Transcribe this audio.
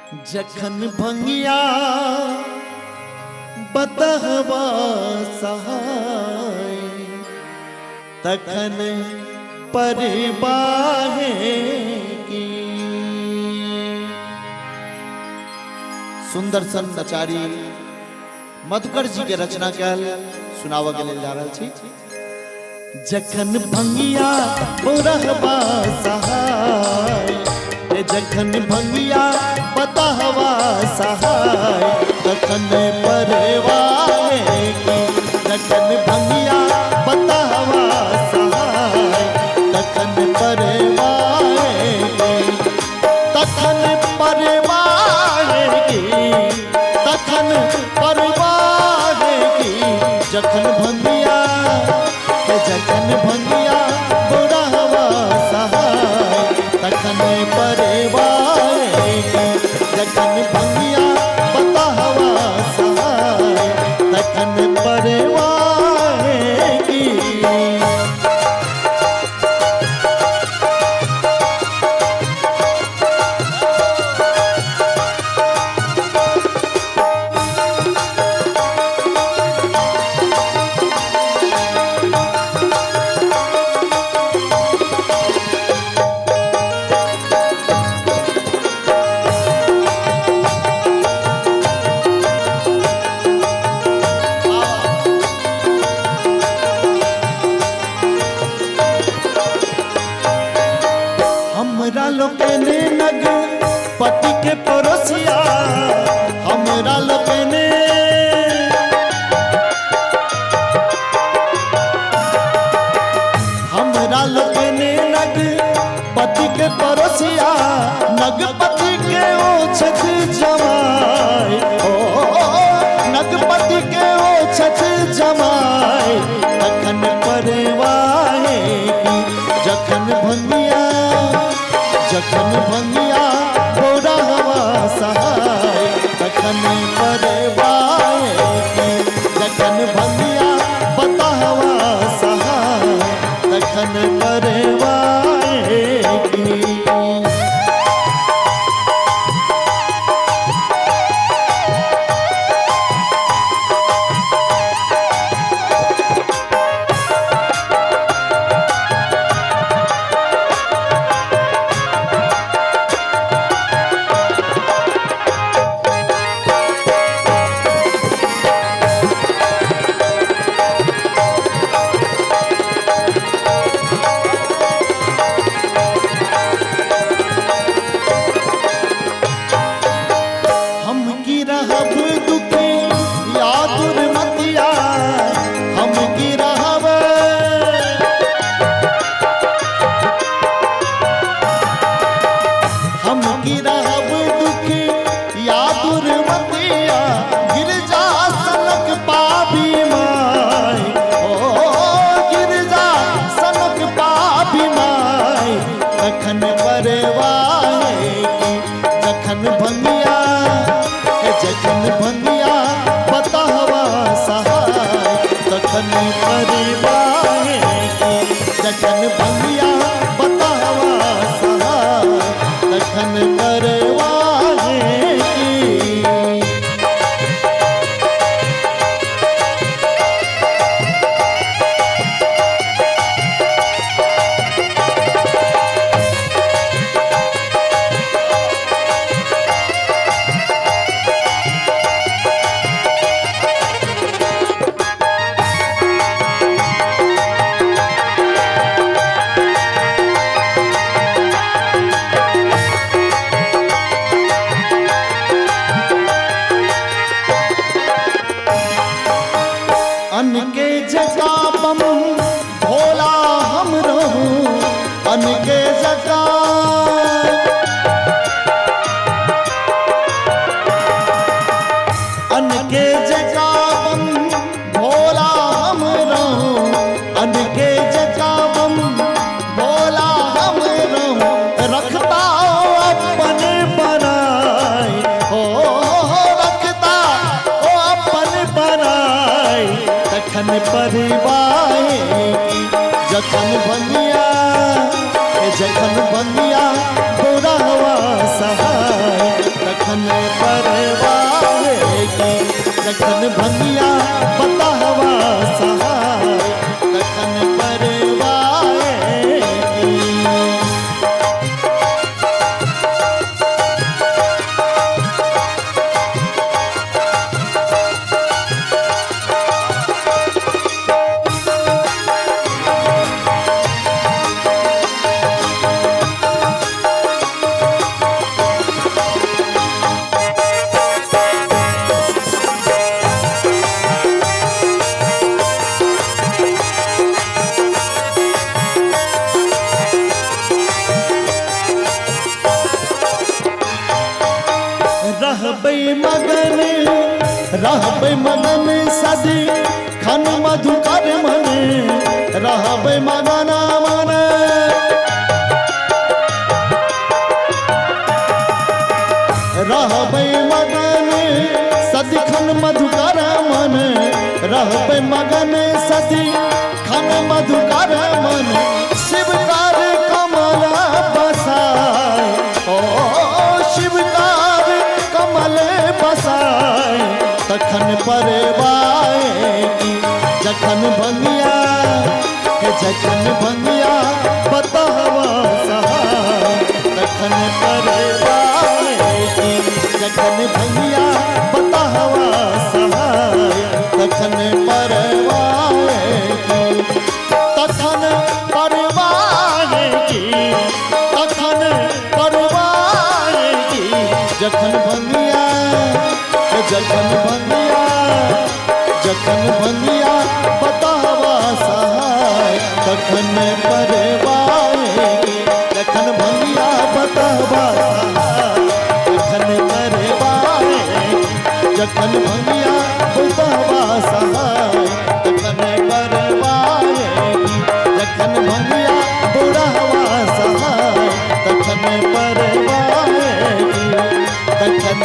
जखन भंगिया बतहवा सहाय तखन परिबाहे की। सुंदर सन नचारी मधुकर जी के रचना कल सुनावा के लेल जा रहल छी। जखन भंगिया बुरहबा सहाय, जखन भंगिया बतहवा सहाय तखन परवाहे की। जखन भंगिया बतहवा सहाय तखन परवाहे की। तखन परवाहे की, तखन परवाहे की। जखन भंगिया जखन भंगिया बुरहबा सहाय तखन परवाहे की। जखन भंगिया बतहवा सहाय तखन परवाहे की। हमरा लोकने नग पति के पड़ोसिया, हमरा लोकने हमरा लोकने नग पति के पड़ोसिया। नगपति के ओछत जमाई, नगपति के ओछत जमाई तखन परवाहे की। जखन भंगिया जखन भंगिया बुरहबा सहाय तखन परवाहे की। जखन भंगिया बतहवा सहाय तखन परवाहे की। तखन परवाहे की। जखन भंगिया जखन भंगिया बतहवा सहाय तखन परवाहे की। जखन भंगिया बतहवा सहाय तखन परवाहे की। अन्न के जगह बम भोला हम रहूं, अन्न के जगह अन्न के जगह बम भोला हम रहूं, अन्न के जगह बम भोला हम रहूं। रखता अपन बनाई हो, रखता अपन बनाई तखन परवाहे की। जखन भंगिया जखन भंगिया बुढ़ावा सहाय तखन परवाए की जखन भंगिया बतावा सहाय तखन परवाए की। रहबै मगन सदी खन मधुकर मन रहबै मगन मन रहबै मगन सदी खन मधुकर मन रहबै मगन सदी खन मधुकर मन शिवकार कमल बसाय ओ शिवकार कमल बसाय तखन परवाए की जखन भंगिया जखन भंगिया बतावा सहाय तखन परवाए की जखन भंगिया बतावा सहाय तखन परवाए की तखन परवाए की तखन परवाए की जखन भंगिया जखन भंगिया बतावा सहाय तखन परवाए की जखन भंगिया बतावा सहाय तखन परवाए की जखन भंगिया बतावा सहाय तखन परवाए की जखन भंगिया बुढ़ावा सहाय तखन परवाए की तखन